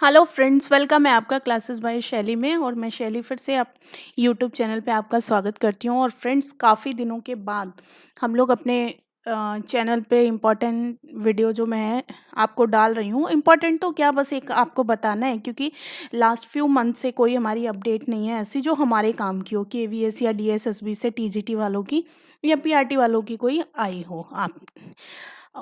Hello friends, welcome है आपका classes bye शैली में। और मैं शैली फिर से आप यूट्यूब चैनल पे आपका स्वागत करती हूँ। और फ्रेंड्स, काफ़ी दिनों के बाद हम लोग अपने चैनल पे इम्पोर्टेंट वीडियो जो मैं आपको डाल रही हूँ। इम्पोर्टेंट तो क्या, बस एक आपको बताना है, क्योंकि लास्ट फ्यू मंथ से कोई हमारी अपडेट नहीं है ऐसी जो हमारे काम की हो, केवीएस या डीएसएसबी से टीजीटी वालों की या पीआरटी वालों की कोई आई हो आप।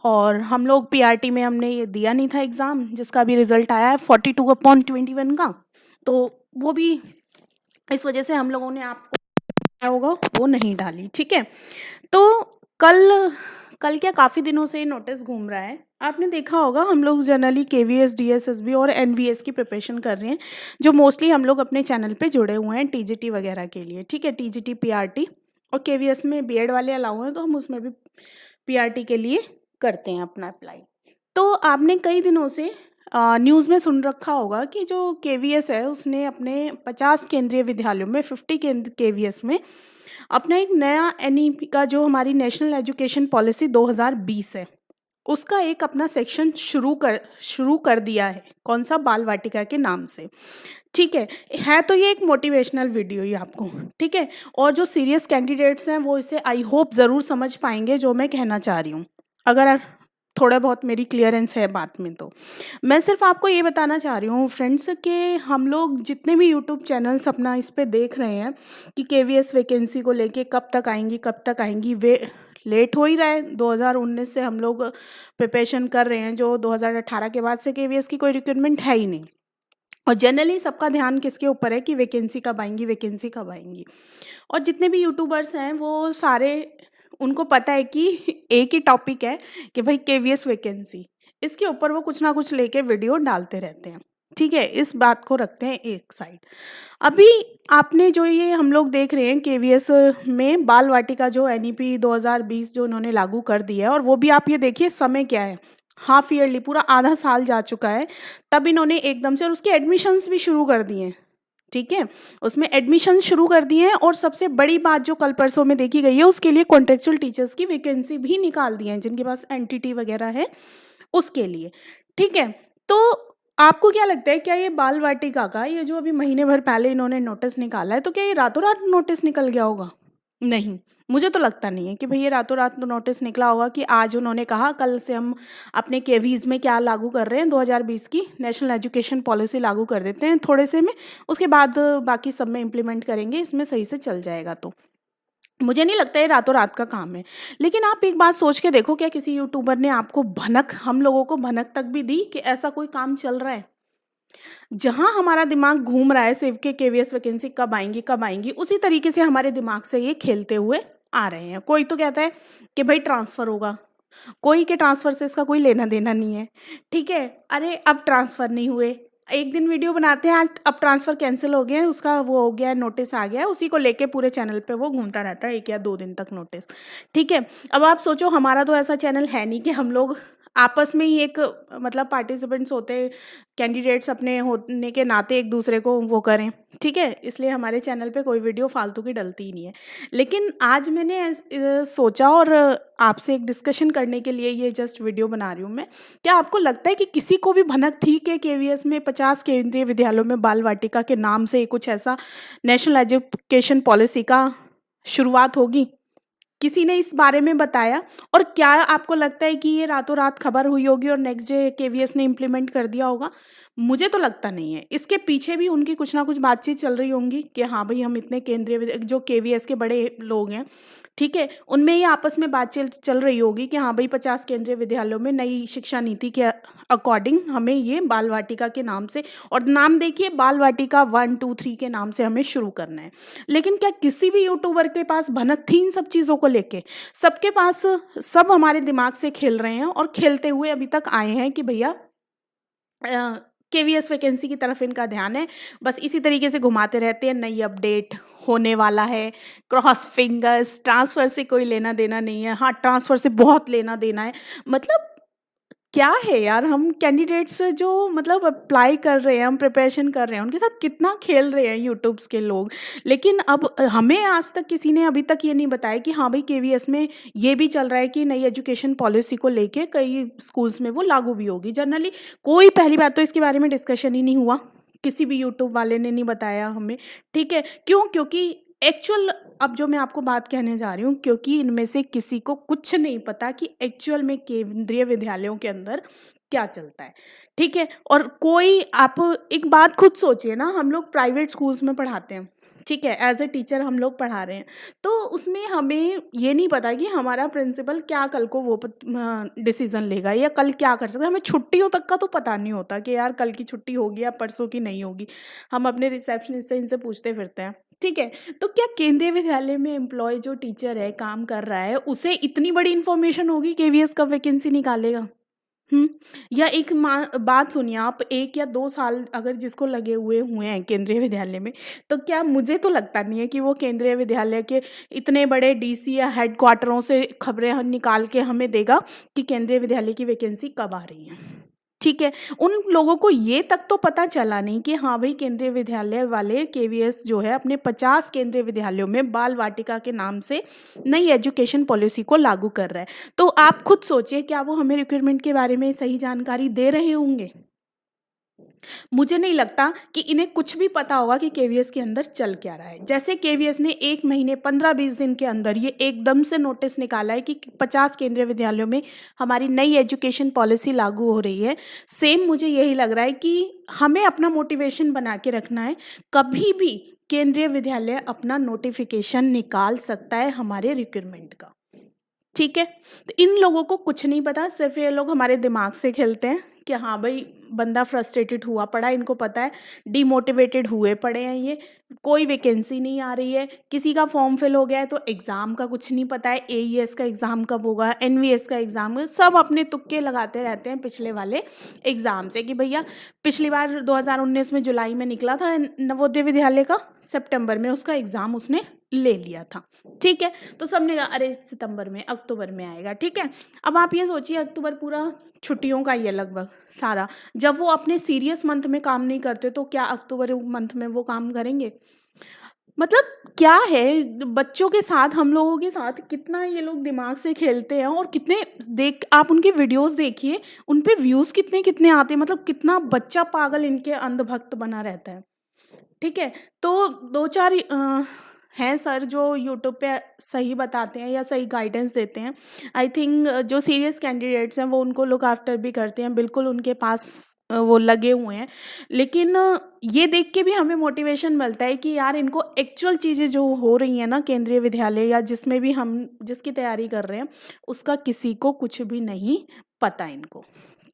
और हम लोग पीआरटी में हमने ये दिया नहीं था एग्ज़ाम, जिसका भी रिजल्ट आया है 42/21 का। तो वो भी इस वजह से हम लोगों ने आपको क्या होगा वो नहीं डाली। ठीक है। तो कल कल क्या, काफ़ी दिनों से नोटिस घूम रहा है, आपने देखा होगा। हम लोग जनरली केवीएस डीएसएसबी और एनवीएस की प्रिपरेशन कर रहे हैं, जो मोस्टली हम लोग अपने चैनल पे जुड़े हुए हैं टीजीटी वगैरह के लिए। ठीक है, टीजीटी पीआरटी और केवीएस में बीएड वाले अलाउ हैं, तो हम उसमें भी पीआरटी के लिए करते हैं अपना अप्लाई। तो आपने कई दिनों से न्यूज़ में सुन रखा होगा कि जो केवीएस है उसने अपने 50 केंद्रीय विद्यालयों में 50 केवीएस में अपना एक नया एनईपी का, जो हमारी नेशनल एजुकेशन पॉलिसी 2020 है, उसका एक अपना सेक्शन शुरू कर दिया है। कौन सा? बाल वाटिका के नाम से। ठीक है तो ये एक मोटिवेशनल वीडियो ही आपको। ठीक है। और जो सीरियस कैंडिडेट्स हैं वो इसे आई होप ज़रूर समझ पाएंगे जो मैं कहना चाह रही हूँ, अगर थोड़ा बहुत मेरी क्लियरेंस है बात में। तो मैं सिर्फ आपको ये बताना चाह रही हूँ फ्रेंड्स, कि हम लोग जितने भी यूट्यूब चैनल्स अपना इस पे देख रहे हैं कि केवीएस वैकेंसी को लेके कब तक आएंगी कब तक आएंगी, वे लेट हो ही रहा है। 2019 से हम लोग प्रिपरेशन कर रहे हैं, जो 2018 के बाद से केवीएस की कोई रिक्रूटमेंट है ही नहीं। और जनरली सबका ध्यान किसके ऊपर है कि वैकेंसी कब आएंगी, वैकेंसी कब आएंगी। और जितने भी यूट्यूबर्स हैं वो सारे, उनको पता है कि एक ही टॉपिक है कि भाई केवीएस वैकेंसी, इसके ऊपर वो कुछ ना कुछ लेके वीडियो डालते रहते हैं। ठीक है, इस बात को रखते हैं एक साइड। अभी आपने जो ये हम लोग देख रहे हैं केवीएस में बाल वाटिका जो एनईपी 2020 जो उन्होंने लागू कर दिया है, और वो भी आप ये देखिए समय क्या है, हाफ ईयरली, पूरा आधा साल जा चुका है, तब इन्होंने एकदम से, और उसके एडमिशन्स भी शुरू कर दिए हैं। ठीक है, उसमें एडमिशन शुरू कर दिए हैं। और सबसे बड़ी बात जो कल परसों में देखी गई है, उसके लिए कॉन्ट्रेक्चुअल टीचर्स की वैकेंसी भी निकाल दी है, जिनके पास एनटीटी वगैरह है उसके लिए। ठीक है। तो आपको क्या लगता है, क्या ये बाल वाटिका का ये जो अभी महीने भर पहले इन्होंने नोटिस निकाला है, तो क्या ये रातों रात नोटिस निकल गया होगा? नहीं, मुझे तो लगता नहीं है कि भई ये रातों रात नोटिस निकला होगा कि आज उन्होंने कहा कल से हम अपने केवीज़ में क्या लागू कर रहे हैं, 2020 की नेशनल एजुकेशन पॉलिसी लागू कर देते हैं थोड़े से में, उसके बाद बाकी सब में इम्प्लीमेंट करेंगे, इसमें सही से चल जाएगा। तो मुझे नहीं लगता ये रातों रात का काम है। लेकिन आप एक बात सोच के देखो, क्या किसी यूट्यूबर ने आपको भनक, हम लोगों को भनक तक भी दी कि ऐसा कोई काम चल रहा है? जहाँ हमारा दिमाग घूम रहा है सिर्फ कि केवीएस वैकेंसी कब आएँगी, उसी तरीके से हमारे दिमाग से ये खेलते हुए आ रहे हैं। कोई तो कहता है कि भई ट्रांसफ़र होगा, कोई के ट्रांसफ़र से इसका कोई लेना-देना नहीं है। ठीक है? अरे अब ट्रांसफ़र नहीं हुए, एक दिन वीडियो बनाते हैं, आज अब ट्रांसफ़र कैंसल हो गया है, उसका वो हो गया है, नोटिस आ गया है, उसी को लेके पूरे चैनल पे वो घूमता रहता है 1 या 2 दिन तक नोटिस। ठीक है? अब आप सोचो, हमारा तो ऐसा चैनल है नहीं कि हम लोग आपस में ही एक मतलब पार्टिसिपेंट्स होते, कैंडिडेट्स अपने होने के नाते एक दूसरे को वो करें। ठीक है? इसलिए हमारे चैनल पे कोई वीडियो फालतू की डलती ही नहीं है। लेकिन आज मैंने सोचा, और आपसे एक डिस्कशन करने के लिए ये जस्ट वीडियो बना रही हूँ मैं। क्या आपको लगता है कि किसी को भी भनक थी कि केवीएस में 50 केंद्रीय विद्यालयों में बाल वाटिका के नाम से कुछ ऐसा नेशनल एजुकेशन पॉलिसी का शुरुआत होगी? किसी ने इस बारे में बताया? और क्या आपको लगता है कि ये रातों रात खबर हुई होगी और नेक्स्ट डे केवीएस ने इम्प्लीमेंट कर दिया होगा? मुझे तो लगता नहीं है। इसके पीछे भी उनकी कुछ ना कुछ बातचीत चल रही होंगी कि हाँ भाई, हम इतने केंद्रीय जो केवीएस के बड़े लोग हैं, ठीक है, उनमें ये आपस में बातचीत चल रही होगी कि हाँ भाई, 50 केंद्रीय विद्यालयों में नई शिक्षा नीति के अकॉर्डिंग हमें ये बाल वाटिका के नाम से, और नाम देखिए, बाल वाटिका 1, 2, 3 के नाम से हमें शुरू करना है। लेकिन क्या किसी भी यूट्यूबर के पास भनक थी इन सब चीज़ों को लेके? सबके पास, सब हमारे दिमाग से खेल रहे हैं और खेलते हुए अभी तक आए हैं कि भैया केवीएस वैकेंसी की तरफ इनका ध्यान है। बस इसी तरीके से घुमाते रहते हैं, नई अपडेट होने वाला है, क्रॉस फिंगर्स, ट्रांसफ़र से कोई लेना-देना नहीं है। हाँ, ट्रांसफ़र से बहुत लेना-देना है। मतलब क्या है यार, हम कैंडिडेट्स जो मतलब अप्लाई कर रहे हैं, हम प्रिपरेशन कर रहे हैं, उनके साथ कितना खेल रहे हैं यूट्यूब्स के लोग। लेकिन अब हमें आज तक किसी ने अभी तक ये नहीं बताया कि हाँ भाई, केवीएस में ये भी चल रहा है कि नई एजुकेशन पॉलिसी को लेके कई स्कूल्स में वो लागू भी होगी। जनरली कोई, पहली बात तो इसके बारे में डिस्कशन ही नहीं हुआ, किसी भी यूट्यूब वाले ने नहीं बताया हमें। ठीक है, क्यों? क्योंकि एक्चुअल, अब जो मैं आपको बात कहने जा रही हूँ, क्योंकि इनमें से किसी को कुछ नहीं पता कि एक्चुअल में केंद्रीय विद्यालयों के अंदर क्या चलता है। ठीक है, और कोई, आप एक बात खुद सोचिए ना, हम लोग प्राइवेट स्कूल्स में पढ़ाते हैं, ठीक है, एज ए टीचर हम लोग पढ़ा रहे हैं, तो उसमें हमें ये नहीं पता कि हमारा प्रिंसिपल क्या कल को वो डिसीजन लेगा या कल क्या कर सकता है। हमें छुट्टियों तक का तो पता नहीं होता कि यार कल की छुट्टी होगी या परसों की नहीं होगी। हम अपने रिसेप्शनिस्ट से इनसे पूछते फिरते हैं। ठीक है, तो क्या केंद्रीय विद्यालय में एम्प्लॉय जो टीचर है, काम कर रहा है, उसे इतनी बड़ी इन्फॉर्मेशन होगी केवीएस कब वैकेंसी निकालेगा? हुँ। या एक बात सुनिए आप, 1 या 2 साल अगर जिसको लगे हुए हैं केंद्रीय विद्यालय में, तो क्या, मुझे तो लगता नहीं है कि वो केंद्रीय विद्यालय के इतने बड़े डीसी या हेडक्वार्टरों से खबरें निकाल के हमें देगा कि केंद्रीय विद्यालय की वैकेंसी कब आ रही है। ठीक है, उन लोगों को ये तक तो पता चला नहीं कि हाँ भाई, केंद्रीय विद्यालय वाले केवीएस जो है अपने 50 केंद्रीय विद्यालयों में बाल वाटिका के नाम से नई एजुकेशन पॉलिसी को लागू कर रहा है। तो आप खुद सोचिए, क्या वो हमें रिक्रूटमेंट के बारे में सही जानकारी दे रहे होंगे? मुझे नहीं लगता कि इन्हें कुछ भी पता होगा कि केवीएस के अंदर चल क्या रहा है। जैसे केवीएस ने 1 महीने 15-20 दिन के अंदर ये एकदम से नोटिस निकाला है कि 50 केंद्रीय विद्यालयों में हमारी नई एजुकेशन पॉलिसी लागू हो रही है। सेम मुझे यही लग रहा है कि हमें अपना मोटिवेशन बना के रखना है। कभी भी केंद्रीय विद्यालय अपना नोटिफ़िकेशन निकाल सकता है हमारे रिक्रूटमेंट का। ठीक है? तो इन लोगों को कुछ नहीं पता, सिर्फ़ ये लोग हमारे दिमाग से खेलते हैं कि हाँ भई, बंदा फ्रस्ट्रेटेड हुआ पड़ा है, इनको पता है, डिमोटिवेटेड हुए पड़े हैं ये, कोई वैकेंसी नहीं आ रही है, किसी का फॉर्म फिल हो गया है तो एग्ज़ाम का कुछ नहीं पता है, एईएस का एग्ज़ाम कब होगा, एनवीएस का एग्ज़ाम, सब अपने तुक्के लगाते रहते हैं पिछले वाले एग्ज़ाम से कि भैया पिछली बार 2019 में जुलाई में निकला था नवोदय विद्यालय का, सितंबर में उसका एग्ज़ाम उसने ले लिया था। ठीक है? तो सबने कहा अरे सितंबर में, अक्टूबर में आएगा, ठीक है? अब आप ये सोचिए, अक्टूबर पूरा छुट्टियों का ही है लगभग सारा। जब वो अपने सीरियस मंथ में काम नहीं करते तो क्या अक्टूबर मंथ में वो काम करेंगे? मतलब क्या है, बच्चों के साथ, हम लोगों के साथ कितना ये लोग दिमाग से खेलते हैं, और कितने, देख आप उनके वीडियोज़ देखिए, उन पे व्यूज़ कितने-कितने आते हैं, मतलब कितना बच्चा पागल इनके अंधभक्त बना रहता है। ठीक है? तो 2-4 हैं सर जो यूट्यूब पे सही बताते हैं या सही गाइडेंस देते हैं। आई थिंक जो सीरियस कैंडिडेट्स हैं वो उनको लुक आफ्टर भी करते हैं, बिल्कुल उनके पास वो लगे हुए हैं। लेकिन ये देख के भी हमें मोटिवेशन मिलता है कि यार इनको एक्चुअल चीज़ें जो हो रही हैं ना केंद्रीय विद्यालय या जिसमें भी हम जिसकी तैयारी कर रहे हैं, उसका किसी को कुछ भी नहीं पता इनको।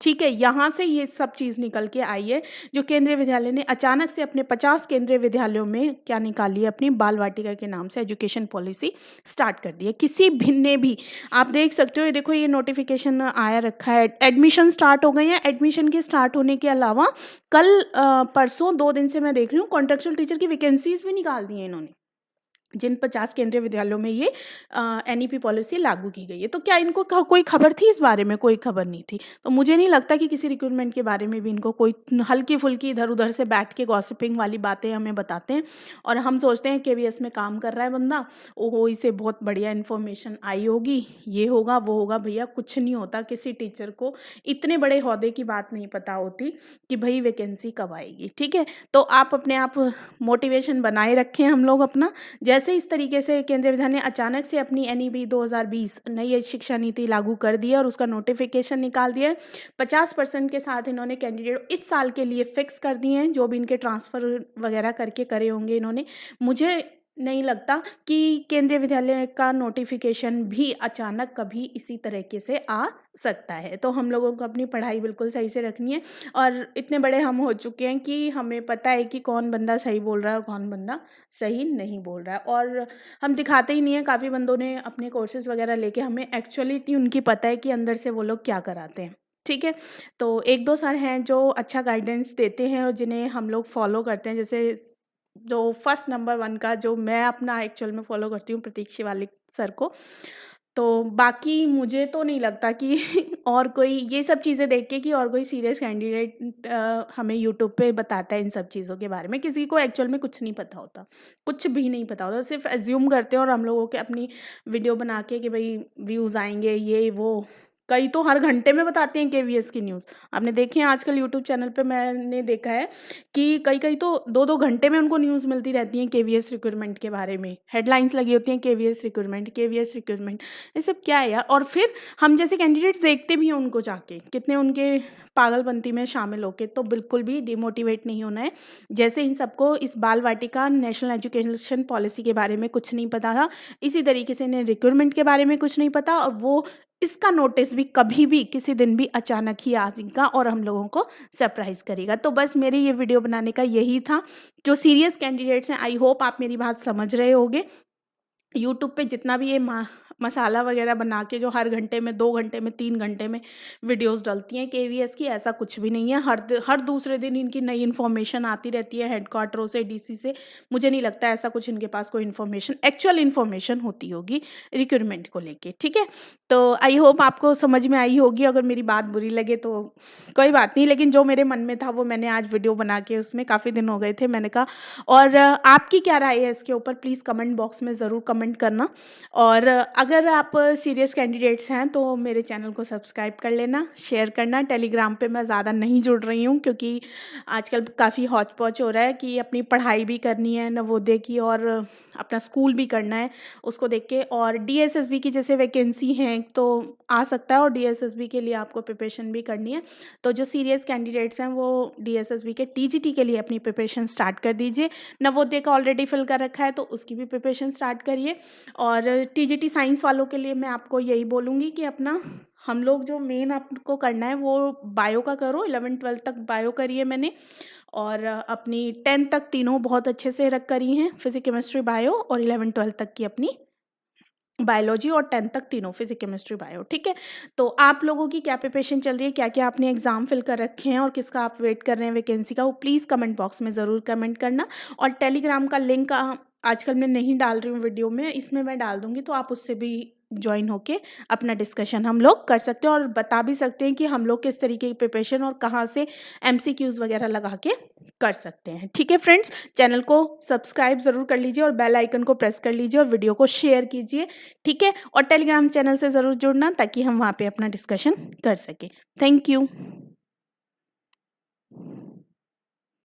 ठीक है, यहाँ से ये सब चीज़ निकल के आई है, जो केंद्रीय विद्यालय ने अचानक से अपने 50 केंद्रीय विद्यालयों में क्या निकाली है, अपनी बाल वाटिका के नाम से एजुकेशन पॉलिसी स्टार्ट कर दी है। किसी भी ने भी, आप देख सकते हो, ये देखो, ये नोटिफिकेशन आया रखा है, एडमिशन स्टार्ट हो गए हैं। एडमिशन के स्टार्ट होने के अलावा कल परसों 2 दिन से मैं देख रही हूँ, कॉन्ट्रेक्चुअल टीचर की वैकेंसीज भी निकाल दी हैं इन्होंने, जिन 50 केंद्रीय विद्यालयों में ये एनईपी पॉलिसी लागू की गई है। तो क्या इनको कोई खबर थी इस बारे में? कोई खबर नहीं थी। तो मुझे नहीं लगता कि किसी रिक्रूटमेंट के बारे में भी इनको कोई हल्की-फुल्की इधर-उधर से बैठ के गॉसिपिंग वाली बातें हमें बताते हैं, और हम सोचते हैं केवीएस में काम कर रहा है बंदा, ओहो! इसे बहुत बढ़िया इन्फॉर्मेशन आई होगी, ये होगा, वो होगा। भैया कुछ नहीं होता, किसी टीचर को इतने बड़े ओहदे की बात नहीं पता होती कि भई वैकेंसी कब आएगी, ठीक है? तो आप अपने आप मोटिवेशन बनाए रखें, हम लोग अपना। जैसे इस तरीके से केंद्रीय विद्यालय ने अचानक से अपनी एनईपी 2020 नई शिक्षा नीति लागू कर दी है और उसका नोटिफिकेशन निकाल दिया है। 50% के साथ इन्होंने कैंडिडेट इस साल के लिए फिक्स कर दिए हैं, जो भी इनके ट्रांसफ़र वगैरह करके करे होंगे इन्होंने। मुझे नहीं लगता कि केंद्रीय विद्यालय का नोटिफिकेशन भी अचानक कभी इसी तरीके से आ सकता है। तो हम लोगों को अपनी पढ़ाई बिल्कुल सही से रखनी है, और इतने बड़े हम हो चुके हैं कि हमें पता है कि कौन बंदा सही बोल रहा है और कौन बंदा सही नहीं बोल रहा है, और हम दिखाते ही नहीं हैं। काफ़ी बंदों ने अपने कोर्सेज़ वगैरह लेके, हमें एक्चुअलिटी उनकी पता है कि अंदर से वो लोग क्या कराते हैं। ठीक है? तो 1-2 सर हैं जो अच्छा गाइडेंस देते हैं और जिन्हें हम लोग फॉलो करते हैं, जैसे जो फर्स्ट नंबर 1 का जो मैं अपना एक्चुअल में फॉलो करती हूँ, प्रतीक शिवालिक सर को। तो बाकी मुझे तो नहीं लगता कि और कोई ये सब चीज़ें देख के कि और कोई सीरियस कैंडिडेट हमें यूट्यूब पे बताता है इन सब चीज़ों के बारे में। किसी को एक्चुअल में कुछ नहीं पता होता, कुछ भी नहीं पता होता, सिर्फ़ अज़्यूम करते हैं और हम लोगों के अपनी वीडियो बना के कि भई व्यूज़ आएँगे, ये वो। कई तो हर घंटे में बताते हैं केवीएस की न्यूज़। आपने देखी है आजकल यूट्यूब चैनल पे, मैंने देखा है कि कई-कई तो 2-2 घंटे में उनको न्यूज़ मिलती रहती है केवीएस रिक्रूटमेंट के बारे में। हेडलाइन्स लगी होती हैं केवीएस रिक्रूटमेंट, केवीएस रिक्रूटमेंट। ये सब क्या है यार? और फिर हम जैसे कैंडिडेट्स देखते भी हैं उनको जाके, कितने उनके पागलपंती में शामिल होके, तो बिल्कुल भी डिमोटिवेट नहीं होना है। जैसे इन सबको इस बाल वाटिका नेशनल एजुकेशन पॉलिसी के बारे में कुछ नहीं पता था, इसी तरीके से इन्हें रिक्रूटमेंट के बारे में कुछ नहीं पता, और वो इसका नोटिस भी कभी भी किसी दिन भी अचानक ही आएगा और हम लोगों को सरप्राइज़ करेगा। तो बस मेरे ये वीडियो बनाने का यही था। जो सीरियस कैंडिडेट्स हैं, आई होप आप मेरी बात समझ रहे होंगे। यूट्यूब पे जितना भी ये मसाला वगैरह बना के जो हर घंटे में, 2 घंटे में, 3 घंटे में वीडियोस डलती हैं केवीएस की, ऐसा कुछ भी नहीं है। हर दूसरे दिन इनकी नई इन्फॉर्मेशन आती रहती है हेडक्वार्टरों से, डीसी से। मुझे नहीं लगता ऐसा कुछ इनके पास कोई इन्फॉर्मेशन, एक्चुअल इन्फॉर्मेशन होती होगी रिक्रूटमेंट को लेके, ठीक है? तो आई होप आपको समझ में आई होगी। अगर मेरी बात बुरी लगे तो कोई बात नहीं, लेकिन जो मेरे मन में था वो मैंने आज वीडियो बना के, उसमें काफ़ी दिन हो गए थे, मैंने कहा। और आपकी क्या राय है इसके ऊपर, प्लीज़ कमेंट बॉक्स में ज़रूर कमेंट करना। और अगर आप सीरियस कैंडिडेट्स हैं तो मेरे चैनल को सब्सक्राइब कर लेना, शेयर करना। टेलीग्राम पे मैं ज़्यादा नहीं जुड़ रही हूँ क्योंकि आजकल काफ़ी हौच-पौच हो रहा है कि अपनी पढ़ाई भी करनी है नवोदय की, और अपना स्कूल भी करना है उसको देख के। और डीएसएसबी की जैसे वैकेंसी हैं तो आ सकता है, और डीएसएसबी के लिए आपको प्रिपरेशन भी करनी है। तो जो सीरियस कैंडिडेट्स हैं वो डीएसएसबी के टीजीटी के लिए अपनी प्रिपरेशन स्टार्ट कर दीजिए। नवोदय का ऑलरेडी फिल कर रखा है तो उसकी भी प्रिपरेशन स्टार्ट करिए। और टीजीटी साइंस वालों के लिए मैं आपको यही बोलूँगी कि अपना, हम लोग जो मेन आपको करना है वो बायो का करो। 11th-12th तक बायो करी है मैंने, और अपनी 10th तक तीनों बहुत अच्छे से रख करी हैं, फिजिक्स केमिस्ट्री बायो, और 11th-12th तक की अपनी बायोलॉजी, और 10th तक तीनों फिजिक्स केमिस्ट्री बायो, ठीक है? तो आप लोगों की क्या प्रिपरेशन चल रही है, क्या-क्या आपने एग्ज़ाम फिल कर रखे हैं, और किसका आप वेट कर रहे हैं वैकेंसी का, वो प्लीज़ कमेंट बॉक्स में ज़रूर कमेंट करना। और टेलीग्राम का लिंक आजकल मैं नहीं डाल रही हूँ वीडियो में, इसमें मैं डाल दूँगी, तो आप उससे भी जॉइन होके अपना डिस्कशन हम लोग कर सकते हैं, और बता भी सकते हैं कि हम लोग किस तरीके की प्रिपरेशन और कहाँ से एमसीक्यूज़ वगैरह लगा के कर सकते हैं, ठीक है फ्रेंड्स? चैनल को सब्सक्राइब ज़रूर कर लीजिए और बेल आइकन को प्रेस कर लीजिए और वीडियो को शेयर कीजिए, ठीक है? और टेलीग्राम चैनल से ज़रूर जुड़ना ताकि हम वहाँ पे अपना डिस्कशन कर सकें। Thank you.